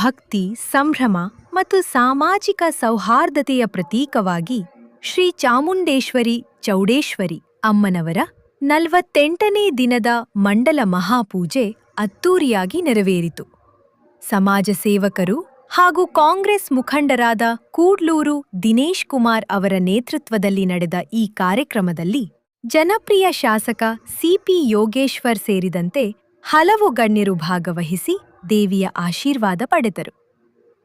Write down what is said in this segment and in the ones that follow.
ಭಕ್ತಿ, ಸಂಭ್ರಮ ಮತ್ತು ಸಾಮಾಜಿಕ ಸೌಹಾರ್ದತೆಯ ಪ್ರತೀಕವಾಗಿ ಶ್ರೀ ಚಾಮುಂಡೇಶ್ವರಿ ಚೌಡೇಶ್ವರಿ ಅಮ್ಮನವರ 48ನೇ ದಿನದ ಮಂಡಲ ಮಹಾಪೂಜೆ ಅದ್ದೂರಿಯಾಗಿ ನೆರವೇರಿತು. ಸಮಾಜ ಸೇವಕರು ಹಾಗೂ ಕಾಂಗ್ರೆಸ್ ಮುಖಂಡರಾದ ಕೂಡ್ಲೂರು ದಿನೇಶ್ ಕುಮಾರ್ ಅವರ ನೇತೃತ್ವದಲ್ಲಿ ನಡೆದ ಈ ಕಾರ್ಯಕ್ರಮದಲ್ಲಿ ಜನಪ್ರಿಯ ಶಾಸಕ ಸಿಪಿ ಯೋಗೇಶ್ವರ್ ಸೇರಿದಂತೆ ಹಲವು ಗಣ್ಯರು ಭಾಗವಹಿಸಿ ದೇವಿಯ ಆಶೀರ್ವಾದ ಪಡೆದರು.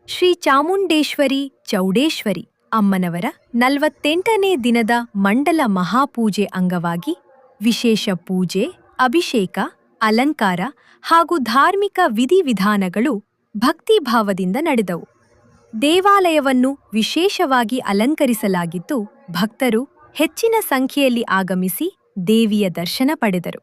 ಶ್ರೀ ಚಾಮುಂಡೇಶ್ವರಿ ಚೌಡೇಶ್ವರಿ ಅಮ್ಮನವರ 48ನೇ ದಿನದ ಮಂಡಲ ಮಹಾಪೂಜೆ ಅಂಗವಾಗಿ ವಿಶೇಷ ಪೂಜೆ, ಅಭಿಷೇಕ, ಅಲಂಕಾರ ಹಾಗೂ ಧಾರ್ಮಿಕ ವಿಧಿವಿಧಾನಗಳು ಭಕ್ತಿಭಾವದಿಂದ ನಡೆದವು. ದೇವಾಲಯವನ್ನು ವಿಶೇಷವಾಗಿ ಅಲಂಕರಿಸಲಾಗಿದ್ದು, ಭಕ್ತರು ಹೆಚ್ಚಿನ ಸಂಖ್ಯೆಯಲ್ಲಿ ಆಗಮಿಸಿ ದೇವಿಯ ದರ್ಶನ ಪಡೆದರು.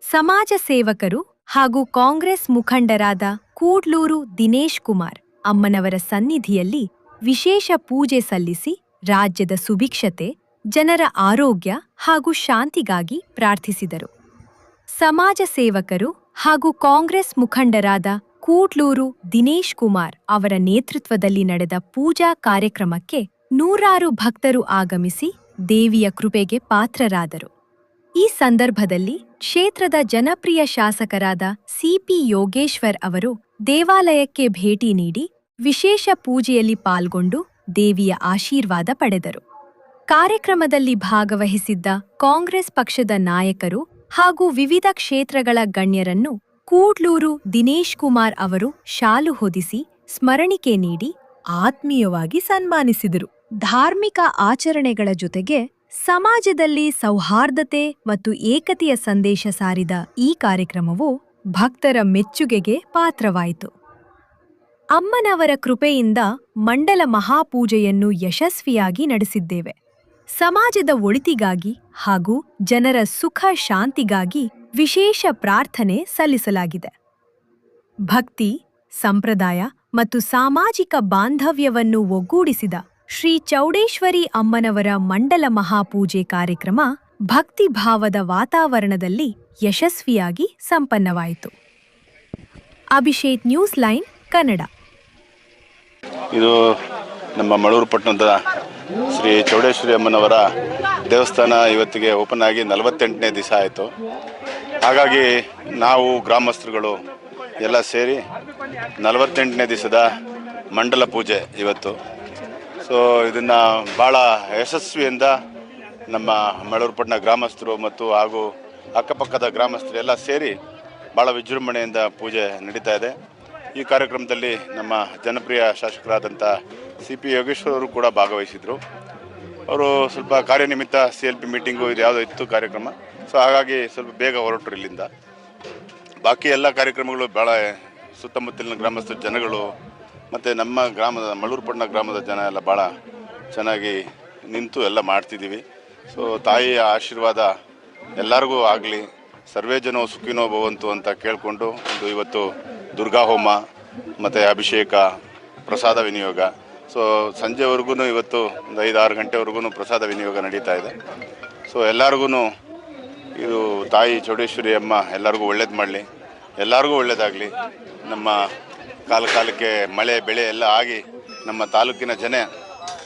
ಸಮಾಜ ಸೇವಕರು ಹಾಗೂ ಕಾಂಗ್ರೆಸ್ ಮುಖಂಡರಾದ ಕೂಡ್ಲೂರು ದಿನೇಶ್ ಕುಮಾರ್ ಅಮ್ಮನವರ ಸನ್ನಿಧಿಯಲ್ಲಿ ವಿಶೇಷ ಪೂಜೆ ಸಲ್ಲಿಸಿ ರಾಜ್ಯದ ಸುಭಿಕ್ಷತೆ, ಜನರ ಆರೋಗ್ಯ ಹಾಗೂ ಶಾಂತಿಗಾಗಿ ಪ್ರಾರ್ಥಿಸಿದರು. ಸಮಾಜ ಸೇವಕರು ಹಾಗೂ ಕಾಂಗ್ರೆಸ್ ಮುಖಂಡರಾದ ಕೂಡ್ಲೂರು ದಿನೇಶ್ ಕುಮಾರ್ ಅವರ ನೇತೃತ್ವದಲ್ಲಿ ನಡೆದ ಪೂಜಾ ಕಾರ್ಯಕ್ರಮಕ್ಕೆ ನೂರಾರು ಭಕ್ತರು ಆಗಮಿಸಿ ದೇವಿಯ ಕೃಪೆಗೆ ಪಾತ್ರರಾದರು. ಈ ಸಂದರ್ಭದಲ್ಲಿ ಕ್ಷೇತ್ರದ ಜನಪ್ರಿಯ ಶಾಸಕರಾದ ಸಿಪಿ ಯೋಗೇಶ್ವರ್ ಅವರು ದೇವಾಲಯಕ್ಕೆ ಭೇಟಿ ನೀಡಿ ವಿಶೇಷ ಪೂಜೆಯಲ್ಲಿ ಪಾಲ್ಗೊಂಡು ದೇವಿಯ ಆಶೀರ್ವಾದ ಪಡೆದರು. ಕಾರ್ಯಕ್ರಮದಲ್ಲಿ ಭಾಗವಹಿಸಿದ್ದ ಕಾಂಗ್ರೆಸ್ ಪಕ್ಷದ ನಾಯಕರು ಹಾಗೂ ವಿವಿಧ ಕ್ಷೇತ್ರಗಳ ಗಣ್ಯರನ್ನು ಕೂಡ್ಲೂರು ದಿನೇಶ್ ಕುಮಾರ್ ಅವರು ಶಾಲು ಹೊದಿಸಿ ಸ್ಮರಣಿಕೆ ನೀಡಿ ಆತ್ಮೀಯವಾಗಿ ಸನ್ಮಾನಿಸಿದರು. ಧಾರ್ಮಿಕ ಆಚರಣೆಗಳ ಜೊತೆಗೆ ಸಮಾಜದಲ್ಲಿ ಸೌಹಾರ್ದತೆ ಮತ್ತು ಏಕತೆಯ ಸಂದೇಶ ಸಾರಿದ ಈ ಕಾರ್ಯಕ್ರಮವು ಭಕ್ತರ ಮೆಚ್ಚುಗೆಗೆ ಪಾತ್ರವಾಯಿತು. ಅಮ್ಮನವರ ಕೃಪೆಯಿಂದ ಮಂಡಲ ಮಹಾಪೂಜೆಯನ್ನು ಯಶಸ್ವಿಯಾಗಿ ನಡೆಸಿದ್ದೇವೆ. ಸಮಾಜದ ಒಳಿತಿಗಾಗಿ ಹಾಗೂ ಜನರ ಸುಖ ಶಾಂತಿಗಾಗಿ ವಿಶೇಷ ಪ್ರಾರ್ಥನೆ ಸಲ್ಲಿಸಲಾಗಿದೆ. ಭಕ್ತಿ, ಸಂಪ್ರದಾಯ ಮತ್ತು ಸಾಮಾಜಿಕ ಬಾಂಧವ್ಯವನ್ನು ಒಗ್ಗೂಡಿಸಿದ ಶ್ರೀ ಚೌಡೇಶ್ವರಿ ಅಮ್ಮನವರ ಮಂಡಲ ಮಹಾಪೂಜೆ ಕಾರ್ಯಕ್ರಮ ಭಕ್ತಿಭಾವದ ವಾತಾವರಣದಲ್ಲಿ ಯಶಸ್ವಿಯಾಗಿ ಸಂಪನ್ನವಾಯಿತು. Abhishek news line Kannada. ಇದು ನಮ್ಮ ಮಳೂರು ಪಟ್ಟಣದ ಶ್ರೀ ಚೌಡೇಶ್ವರಿ ಅಮ್ಮನವರ ದೇವಸ್ಥಾನ ಇವತ್ತಿಗೆ ಓಪನ್ ಆಗಿ 48ನೇ ದಿವಸ ಆಯಿತು. ಹಾಗಾಗಿ ನಾವು ಗ್ರಾಮಸ್ಥರುಗಳು ಎಲ್ಲ ಸೇರಿ 48ನೇ ದಿವಸದ ಮಂಡಲ ಪೂಜೆ ಇವತ್ತು. ಸೊ ಇದನ್ನು ಭಾಳ ಯಶಸ್ವಿಯಿಂದ ನಮ್ಮ ಮಳೂರು ಪಟ್ಟಣ ಗ್ರಾಮಸ್ಥರು ಮತ್ತು ಹಾಗೂ ಅಕ್ಕಪಕ್ಕದ ಗ್ರಾಮಸ್ಥರು ಎಲ್ಲ ಸೇರಿ ಭಾಳ ವಿಜೃಂಭಣೆಯಿಂದ ಪೂಜೆ ನಡೀತಾ ಇದೆ. ಈ ಕಾರ್ಯಕ್ರಮದಲ್ಲಿ ನಮ್ಮ ಜನಪ್ರಿಯ ಶಾಸಕರಾದಂಥ ಸಿಪಿ ಯೋಗೇಶ್ವರ್ ಅವರು ಕೂಡ ಭಾಗವಹಿಸಿದರು. ಅವರು ಸ್ವಲ್ಪ ಕಾರ್ಯನಿಮಿತ್ತ CLP ಮೀಟಿಂಗು ಇದು ಯಾವುದೋ ಇತ್ತು ಕಾರ್ಯಕ್ರಮ. ಸೊ ಹಾಗಾಗಿ ಸ್ವಲ್ಪ ಬೇಗ ಹೊರಟರು ಇಲ್ಲಿಂದ. ಬಾಕಿ ಎಲ್ಲ ಕಾರ್ಯಕ್ರಮಗಳು ಭಾಳ ಸುತ್ತಮುತ್ತಲಿನ ಗ್ರಾಮಸ್ಥರ ಜನಗಳು ಮತ್ತು ನಮ್ಮ ಗ್ರಾಮದ ಮಳೂರು ಪಟ್ಟಣ ಗ್ರಾಮದ ಜನ ಎಲ್ಲ ಭಾಳ ಚೆನ್ನಾಗಿ ನಿಂತು ಎಲ್ಲ ಮಾಡ್ತಿದ್ದೀವಿ. ಸೊ ತಾಯಿಯ ಆಶೀರ್ವಾದ ಎಲ್ಲರಿಗೂ ಆಗಲಿ, ಸರ್ವೇ ಜನೋ ಸುಖಿನೋ ಭವಂತು ಅಂತ ಕೇಳಿಕೊಂಡು ಇವತ್ತು ದುರ್ಗಾ ಹೋಮ ಮತ್ತು ಅಭಿಷೇಕ, ಪ್ರಸಾದ ವಿನಿಯೋಗ. ಸೊ ಸಂಜೆವರೆಗೂ ಇವತ್ತು ಒಂದು 5-6 ಗಂಟೆವರೆಗೂ ಪ್ರಸಾದ ವಿನಿಯೋಗ ನಡೀತಾ ಇದೆ. ಸೊ ಎಲ್ಲರಿಗೂ ಇದು ತಾಯಿ ಚೌಡೇಶ್ವರಿ ಅಮ್ಮ ಎಲ್ಲರಿಗೂ ಒಳ್ಳೇದು ಮಾಡಲಿ, ಎಲ್ಲರಿಗೂ ಒಳ್ಳೆಯದಾಗಲಿ. ನಮ್ಮ ಕಾಲಕ್ಕೆ ಮಳೆ ಬೆಳೆ ಎಲ್ಲ ಆಗಿ ನಮ್ಮ ತಾಲೂಕಿನ ಜನ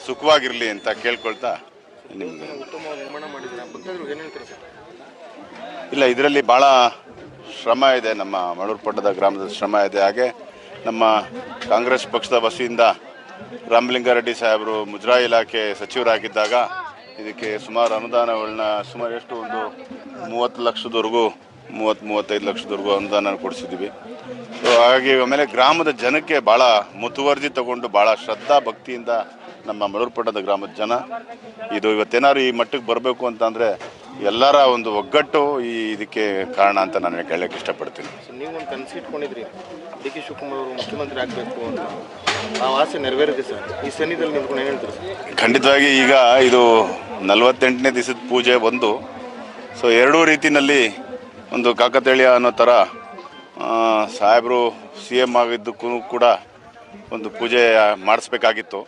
ಸುಖವಾಗಿರಲಿ ಅಂತ ಕೇಳ್ಕೊಳ್ತಾ ನಿಮಗೆ ಇಲ್ಲ, ಇದರಲ್ಲಿ ಭಾಳ ಶ್ರಮ ಇದೆ, ನಮ್ಮ ಮಳೂರು ಪಟ್ಟಣದ ಗ್ರಾಮದ ಶ್ರಮ ಇದೆ. ಹಾಗೆ ನಮ್ಮ ಕಾಂಗ್ರೆಸ್ ಪಕ್ಷದ ವತಿಯಿಂದ ರಾಮಲಿಂಗಾರೆಡ್ಡಿ ಸಾಹೇಬರು ಮುಜರಾಯಿ ಇಲಾಖೆ ಸಚಿವರಾಗಿದ್ದಾಗ ಇದಕ್ಕೆ ಸುಮಾರು ಅನುದಾನಗಳನ್ನ ಎಷ್ಟು ಒಂದು 30 ಲಕ್ಷದವರೆಗೂ 30-35 ಲಕ್ಷದವರೆಗೂ ಅನುದಾನ ಕೊಡಿಸಿದ್ದೀವಿ. ಸೊ ಹಾಗಾಗಿ ಆಮೇಲೆ ಗ್ರಾಮದ ಜನಕ್ಕೆ ಭಾಳ ಮುತುವರ್ಜಿ ತಗೊಂಡು ಭಾಳ ಶ್ರದ್ಧಾ ಭಕ್ತಿಯಿಂದ ನಮ್ಮ ಮಳೂರು ಪಟ್ಟಣದ ಗ್ರಾಮದ ಜನ ಇದು ಇವತ್ತೇನಾದ್ರು ಈ ಮಟ್ಟಕ್ಕೆ ಬರಬೇಕು ಅಂತಂದರೆ ಎಲ್ಲರ ಒಂದು ಒಗ್ಗಟ್ಟು ಇದಕ್ಕೆ ಕಾರಣ ಅಂತ ನಾನು ಹೇಳಕ್ಕೆ ಇಷ್ಟಪಡ್ತೀನಿ. ನೀವು ಒಂದು ಕನಸು ಇಟ್ಕೊಂಡಿದ್ರಿ, ಡಿ ಕೆ ಶಿವಕುಮಾರ್ ಅವರು ಮುಖ್ಯಮಂತ್ರಿ ಆಗಬೇಕು ಅಂತ. ಆ ಆಸೆ ನೆರವೇರಿದೆ ಸರ್. ಈ ಸನ್ನಿಧಿಯಲ್ಲಿ ನಿಂತ್ಕೊಂಡು ಏನು ಹೇಳ್ತೀರಿ ಸರ್? ಖಂಡಿತವಾಗಿ ಈಗ ಇದು 48ನೇ ದಿವಸದ ಪೂಜೆ ಒಂದು. ಸೊ ಎರಡೂ ರೀತಿಯಲ್ಲಿ ಒಂದು ಕಾಕತಾಳೀಯ ಅನ್ನೋ ಥರ ಸಾಹೇಬರು CM ಆಗಿದ್ದಕ್ಕೂ ಕೂಡ ಒಂದು ಪೂಜೆ ಮಾಡಿಸ್ಬೇಕಾಗಿತ್ತು.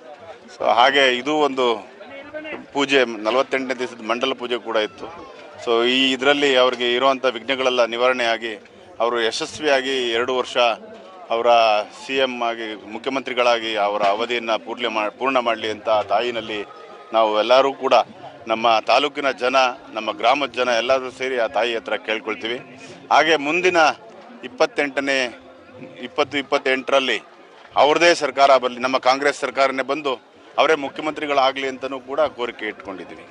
ಸೊ ಹಾಗೆ ಇದು ಒಂದು ಪೂಜೆ 48ನೇ ದಿವಸದ ಮಂಡಲ ಪೂಜೆ ಕೂಡ ಇತ್ತು. ಸೊ ಇದರಲ್ಲಿ ಅವ್ರಿಗೆ ಇರುವಂಥ ವಿಘ್ನಗಳೆಲ್ಲ ನಿವಾರಣೆಯಾಗಿ ಅವರು ಯಶಸ್ವಿಯಾಗಿ 2 ವರ್ಷ ಅವರ CM ಆಗಿ ಮುಖ್ಯಮಂತ್ರಿಗಳಾಗಿ ಅವರ ಅವಧಿಯನ್ನು ಪೂರ್ಣ ಮಾಡಲಿ ಅಂತ ತಾಯಿನಲ್ಲಿ ನಾವು ಎಲ್ಲರೂ ಕೂಡ ನಮ್ಮ ತಾಲೂಕಿನ ಜನ, ನಮ್ಮ ಗ್ರಾಮದ ಜನ ಎಲ್ಲರೂ ಸೇರಿ ಆ ತಾಯಿ ಹತ್ರ ಕೇಳ್ಕೊಳ್ತೀವಿ. ಹಾಗೆ ಮುಂದಿನ 2028ರಲ್ಲಿ ಅವ್ರದ್ದೇ ಸರ್ಕಾರ ಬರಲಿ, ನಮ್ಮ ಕಾಂಗ್ರೆಸ್ ಸರ್ಕಾರನೇ ಬಂದು ಅವರೇ ಮುಖ್ಯಮಂತ್ರಿಗಳಾಗಲಿ ಅಂತಲೂ ಕೂಡ ಕೋರಿಕೆ ಇಟ್ಕೊಂಡಿದ್ದೀವಿ.